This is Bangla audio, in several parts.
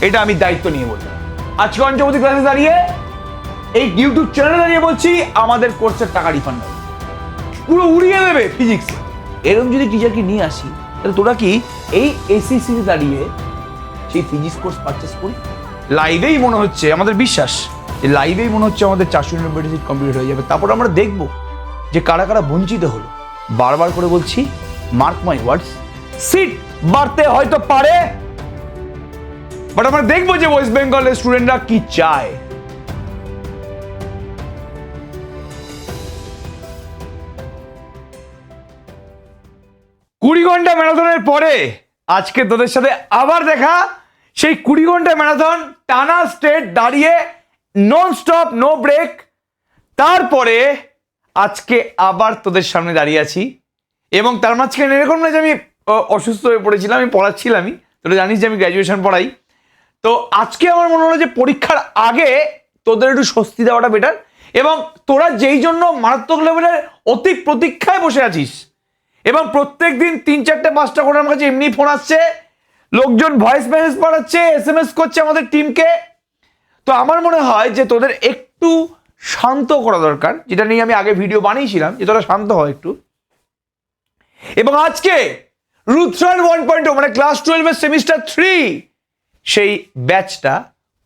এটা আমি দায়িত্ব নিয়ে বললাম। আজকে পঞ্চবতী ক্লাসে দাঁড়িয়ে এই ইউটিউব চ্যানেলে দাঁড়িয়ে বলছি আমাদের কোর্সের টাকা রিফান্ড হবে, পুরো উড়িয়ে দেবে ফিজিক্স। এরকম যদি টিচারকে নিয়ে আসি তাহলে তোরা কি এই এসিসিতে দাঁড়িয়ে সেই ফিজিক্স কোর্স পারচেস করি? লাইভেই মনে হচ্ছে, আমাদের বিশ্বাস যে লাইভেই মনে হচ্ছে আমাদের 490 সিট কমপ্লিট হয়ে যাবে। তারপর আমরা দেখব যে কারা কারা বঞ্চিত হলো। বারবার করে বলছি, মার্ক মাই ওয়ার্ডস, সিট বাড়তে হয়তো পারে, বাট আমরা দেখবো যে ওয়েস্ট বেঙ্গলের স্টুডেন্টরা কি চায়। কুড়ি ঘন্টা ম্যারাথনের পরে আজকে তোদের সাথে আবার দেখা। সেই 20 ঘন্টা ম্যারাথন টানা স্ট্রেট দাঁড়িয়ে নন স্টপ নো ব্রেক। তারপরে আজকে আবার তোদের সামনে দাঁড়িয়ে আছি এবং তার মাঝখানে এরকম না যে আমি অসুস্থ হয়ে পড়েছিলাম, আমি পড়াচ্ছিলামই। তোরা জানিস যে আমি গ্র্যাজুয়েশন পড়াই। তো আজকে আমার মনে হলো যে পরীক্ষার আগে তোদের একটু স্বস্তি দেওয়াটা বেটার, এবং তোরা যেই জন্য মারাত্মক লেভেলের অতি প্রতীক্ষায় বসে আছিস এবং প্রত্যেক দিন 3-4টে 5টা করে আমার কাছে এমনি ফোন আসছে, লোকজন ভয়েস মেসেজ পাঠাচ্ছে, SMS করছে আমাদের টিমকে। তো আমার মনে হয় যে তোদের একটু শান্ত করা দরকার, যেটা নিয়ে আমি আগে ভিডিও বানিয়েছিলাম যে তোরা শান্ত হয় একটু। এবং আজকে রুথরান 1.0 মানে ক্লাস 12 সেমিস্টার 3 সেই ব্যাচটা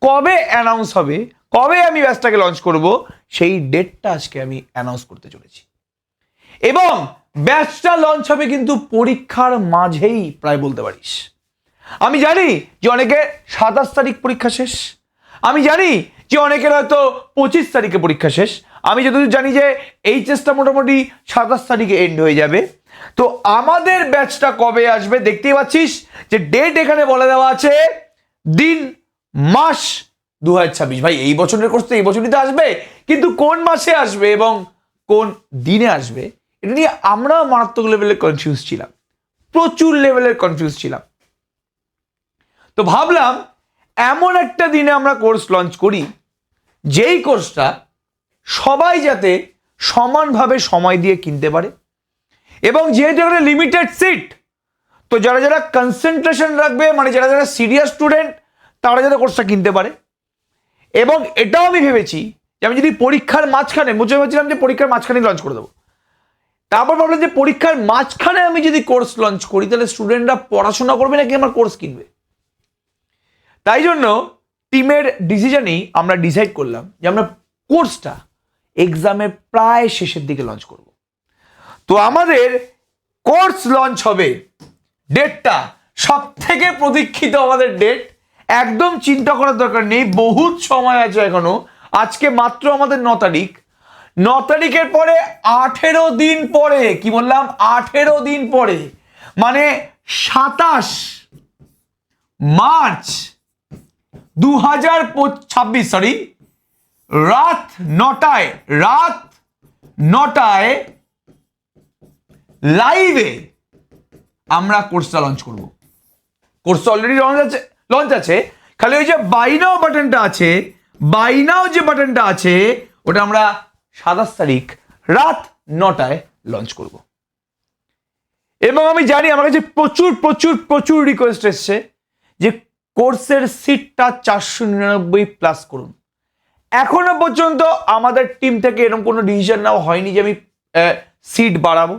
কবে অ্যানাউন্স হবে, কবে আমি ব্যাচটাকে লঞ্চ করব, সেই ডেটটা আজকে আমি অ্যানাউন্স করতে চলেছি। এবং ব্যাচটা লঞ্চ হবে কিন্তু পরীক্ষার মাঝেই প্রায় বলতে পারিস। আমি জানি যে অনেকে 27 তারিখ পরীক্ষা শেষ, আমি জানি যে অনেকের হয়তো 25 তারিখে পরীক্ষা শেষ, আমি যতদূর জানি যে এইচএসটা মোটামুটি 27 তারিখে এন্ড হয়ে যাবে। তো আমাদের ব্যাচটা কবে আসবে দেখতেই পাচ্ছিস যে ডেট এখানে বলে দেওয়া আছে, দিন মাস 2026। ভাই এই বছরের কোর্স তো এই বছরই তো আসবে, কিন্তু কোন মাসে আসবে এবং কোন দিনে আসবে এটা নিয়ে আমরা মারাত্মক লেভেলের কনফিউজ ছিলাম, প্রচুর লেভেলের কনফিউজ ছিলাম। তো ভাবলাম এমন একটা দিনে আমরা কোর্স লঞ্চ করি যেই কোর্সটা সবাই যাতে সমানভাবে সময় দিয়ে কিনতে পারে, এবং যেহেতু একটা লিমিটেড সিট, তো যারা যারা কনসেন্ট্রেশন রাখবে মানে যারা যারা সিরিয়াস স্টুডেন্ট তারা যাতে কোর্সটা কিনতে পারে। এবং এটাও আমি ভেবেছি যে আমি যদি পরীক্ষার মাঝখানে, বুঝতে পারছিলাম যে পরীক্ষার মাঝখানে লঞ্চ করে দেবো, তারপর ভাবলাম যে পরীক্ষার মাঝখানে আমি যদি কোর্স লঞ্চ করি তাহলে স্টুডেন্টরা পড়াশোনা করবে নাকি আমার কোর্স কিনবে। তাই জন্য টিমের ডিসিশনেই আমরা ডিসাইড করলাম যে আমরা কোর্সটা এক্সামের প্রায় শেষের দিকে লঞ্চ করব। তো আমাদের কোর্স লঞ্চ হবে, ডেটটা সব থেকে প্রতীক্ষিত আমাদের ডেট, একদম চিন্তা করার দরকার নেই, বহুত সময় আছে এখনো। আজকে মাত্র আমাদের 9 তারিখ, 9 তারিখের পরে 18 দিন পরে, কি বললাম 18 দিন পরে, মানে 27 মার্চ 2026 রাত 9টায় লাইভে আমরা কোর্সটা লঞ্চ করব। কোর্স অলরেডি লঞ্চ আছে, খালি ওই যে বাই নাও বাটনটা আছে, বাই নাও যে বাটনটা আছে ওটা আমরা 27 তারিখ রাত 9টায় লঞ্চ করব। এবং আমি জানি আমার কাছে প্রচুর প্রচুর প্রচুর রিকোয়েস্ট এসছে যে কোর্সের সিটটা 499 প্লাস করুন। এখনো পর্যন্ত আমাদের টিম থেকে এরকম কোনো ডিসিশন নেওয়া হয়নি যে আমি সিট বাড়াবো।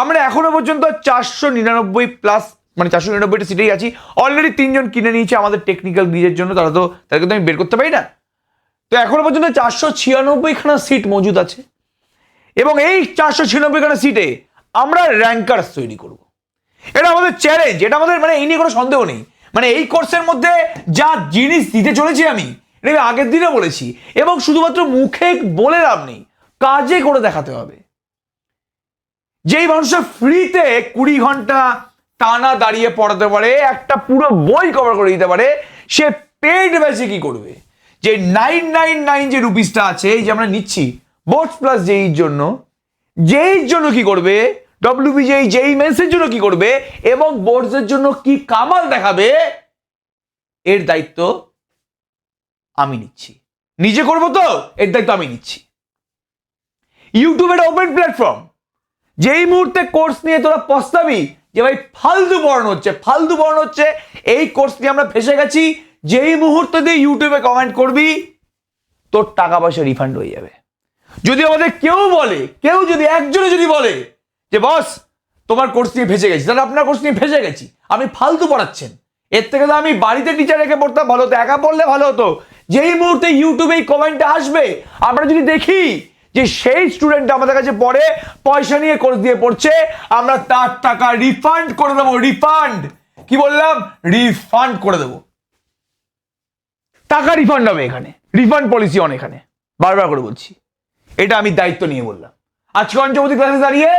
আমরা এখনো পর্যন্ত 499 প্লাস মানে 499টা সিটেই আছি। অলরেডি 3 জন কিনে নিয়েছে আমাদের টেকনিক্যাল গ্লিজের জন্য, তাদেরকে তো আমি বের করতে পারি না। তো এখনো পর্যন্ত 496 খানা সিট মজুদ আছে এবং এই 496 খানা সিটে আমরা র্যাঙ্কার্স তৈরি করব। এটা আমাদের চ্যালেঞ্জ, এটা আমাদের মানে এই নিয়ে কোনো সন্দেহ নেই। মানে এই কোর্সের মধ্যে যা জিনিস দিতে চলেছি আমি, এটা আগের দিনে বলেছি, এবং শুধুমাত্র মুখে বলে লাভ নেই, কাজে করে দেখাতে হবে। যেই মানুষটা ফ্রিতে 20 ঘন্টা টানা দাঁড়িয়ে পড়াতে পারে, একটা পুরো বই কভার করে দিতে পারে, সে পেড ব্যাচে কি করবে? যে 999 যে রুপিসটা আছে এই যে আমরা নিচ্ছি বোর্ডস প্লাস জেইর জন্য কি করবে, WBJEE জেই মেন্সের জন্য কি করবে এবং বোর্ডসের জন্য কি কামাল দেখাবে, এর দায়িত্ব আমি নিচ্ছি। নিজে করবো তো, এর দায়িত্ব আমি নিচ্ছি। ইউটিউব একটা ওপেন প্ল্যাটফর্ম, যেই মুহূর্তে কোর্স নিয়ে তোরা পস্তাবি যে ভাই ফালতু পড়ানো হচ্ছে, এই কোর্স নিয়ে আমরা ফেসে গেছি, যেই মুহূর্তে দিয়ে ইউটিউবে কমেন্ট করবি তোর টাকা পয়সা রিফান্ড হয়ে যাবে। যদি আমাদের কেউ যদি একজনে যদি বলে যে বস তোমার কোর্স নিয়ে ফেসে গেছি, তাহলে আপনার কোর্স নিয়ে ফেসে গেছি, আপনি ফালতু পড়াচ্ছেন, এর থেকে তো আমি বাড়িতে টিচার রেখে পড়তাম ভালো হতো, একা পড়লে ভালো হতো। যেই মুহূর্তে ইউটিউবে এই কমেন্টটা আসবে, আমরা যদি দেখি যে সেই স্টুডেন্ট আমাদের কাছে পড়ে পয়সা নিয়ে কোর্স দিয়ে পড়ছে, আমরা তার টাকা রিফান্ড করে দেবো। রিফান্ড, কি বললাম? রিফান্ড করে দেবো। টাকা রিফান্ড হবে এখানে, রিফান্ড পলিসি অন এখানে, বারবার করে বলছি, এটা আমি দায়িত্ব নিয়ে বললাম। আজকে পঞ্চবতী ক্লাসে দাঁড়িয়ে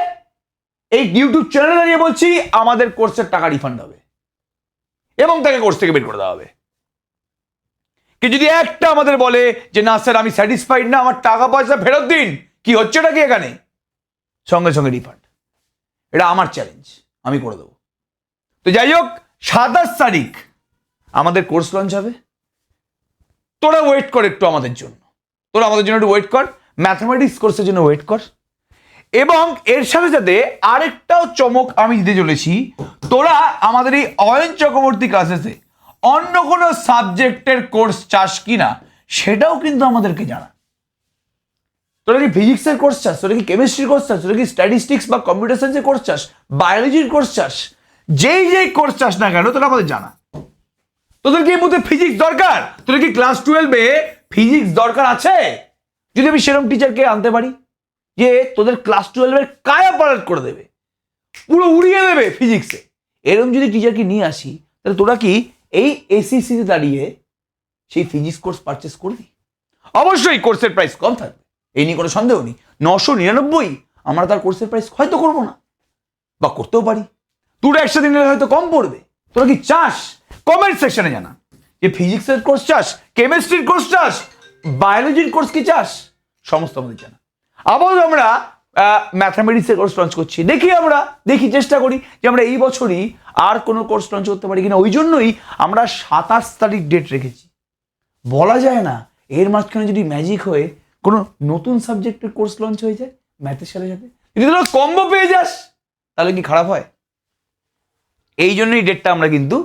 এই ইউটিউব চ্যানেলে দাঁড়িয়ে বলছি আমাদের কোর্সের টাকা রিফান্ড হবে এবং তাকে কোর্স থেকে বের করে দেওয়া হবে। কি যদি একটা আমাদের বলে যে না স্যার আমি স্যাটিসফাইড না, আমার টাকা পয়সা ফেরত দিন, কি হচ্ছে নাকি এখানে, সঙ্গে সঙ্গে রিফান্ড। এটা আমার চ্যালেঞ্জ, আমি করে দেবো। তো যাই হোক, 27 তারিখ আমাদের কোর্স লঞ্চ হবে। তোরা ওয়েট কর একটু আমাদের জন্য, একটু ওয়েট কর, ম্যাথমেটিক্স কোর্সের জন্য ওয়েট কর। এবং এর সাথে সাথে আরেকটাও চমক আমি দিতে চলেছি, তোরা আমাদের এই অয়ন চক্রবর্তী ক্লাসেসে অন্য কোনো সাবজেক্টের কোর্স চাস কিনা সেটাও কিন্তু আমাদেরকে জানা। তোরা কি ফিজিক্সের কোর্স চাস, তোরা কি কেমিস্ট্রির কোর্স চাস, তোরা কি স্ট্যাটিস্টিক্স বা কম্পিউটার সায়েন্সের কোর্স চাস, বায়োলজির কোর্স চাস, যেই কোর্স চাস না কেন তোরা আমাদের জানা। তোদের কি এই মুহূর্তে ফিজিক্স দরকার? তোদের কি ক্লাস 12-এ ফিজিক্স দরকার আছে? যদি আমি সেরকম টিচারকে আনতে পারি যে তোদের ক্লাস 12-এর কায়া পালট করে দেবে, পুরো উড়িয়ে দেবে ফিজিক্সে, এরকম যদি টিচারকে নিয়ে আসি, তাহলে তোরা কি এই এসিসিতে দাঁড়িয়ে সেই ফিজিক্স কোর্স পারচেস করবি? অবশ্যই কোর্সের প্রাইস কম থাকবে, এই নিয়ে কোনো সন্দেহ নেই। 999 আমরা তার কোর্সের প্রাইস হয়তো করবো না, বা করতেও পারি, তোরা একসাথে নিলে হয়তো কম পড়বে। তোরা কি চাস? কমেন্ট সেকশনে জানা যে ফিজিক্সের কোর্স চাস, কেমিস্ট্রির কোর্স চাস, বায়োলজির কোর্স কি চাস, সমস্ত আমাদের জানা। আবার আমরা ম্যাথামেটিক্সের কোর্স লঞ্চ করছি, দেখি চেষ্টা করি যে আমরা এই বছরই আর কোনো কোর্স লঞ্চ করতে পারি কিনা। ওই জন্যই আমরা 27 তারিখ ডেট রেখেছি। বলা যায় না এর মাঝখানে যদি ম্যাজিক হয়ে কোনো নতুন সাবজেক্টের কোর্স লঞ্চ হয়ে যায় ম্যাথের সাথে সাথে, যদি তোরা কম্বো পেয়ে যাস তাহলে কি খারাপ হয়? এই জন্যই ডেটটা আমরা কিন্তু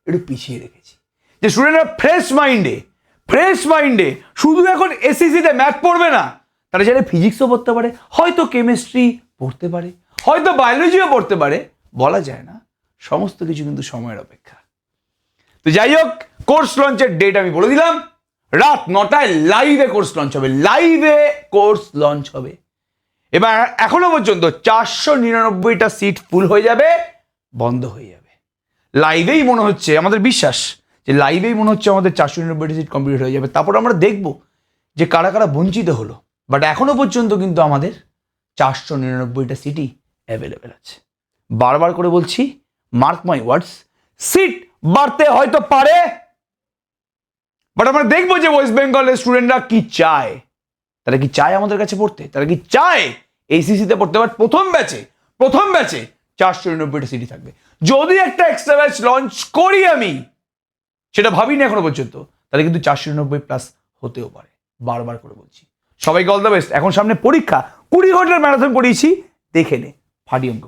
একটু পিছিয়ে রেখেছি, যে স্টুডেন্টরা ফ্রেশ মাইন্ডে শুধু এখন এসএসসিতে ম্যাথ পড়বে না, তারা যারা ফিজিক্সও পড়তে পারে, হয়তো কেমিস্ট্রি পড়তে পারে, হয়তো বায়োলজিও পড়তে পারে, বলা যায় না, সমস্ত কিছু কিন্তু সময়ের অপেক্ষা। তো যাই হোক, কোর্স লঞ্চের ডেট আমি বলে দিলাম, রাত 9টায় লাইভে কোর্স লঞ্চ হবে। এবার এখনো পর্যন্ত 499টা সিট ফুল হয়ে যাবে, বন্ধ হয়ে যাবে। লাইভেই মনে হচ্ছে, আমাদের বিশ্বাস যে লাইভেই মনে হচ্ছে আমাদের 499টা সিট কমপ্লিট হয়ে যাবে। তারপর আমরা দেখব যে কারা কারা বঞ্চিত হলো। বাট এখনো পর্যন্ত কিন্তু আমাদের 499টা সিটই অ্যাভেলেবেল আছে। বারবার করে বলছি, মার্ক মাই ওয়ার্ডস, সিট বাড়তে হয়তো পারে, বাট আমরা দেখবো যে ওয়েস্ট বেঙ্গলের স্টুডেন্টরা কি চায়। তারা কি চায় আমাদের কাছে পড়তে? তারা কি চায় এইসিসিতে পড়তে? বাট প্রথম ব্যাচে 499টা সিটি থাকবে। যদি একটা এক্সট্রা ব্যাচ লঞ্চ করি আমি, সেটা ভাবিনি এখনো পর্যন্ত, তাহলে কিন্তু 499+ হতেও পারে। বারবার করে বলছি, সবাইকে অল দ্য বেস্ট। এখন সামনে পরীক্ষা, 20 ঘন্টার ম্যারাথন করিয়েছি, দেখে নে, ফাটি অঙ্ক।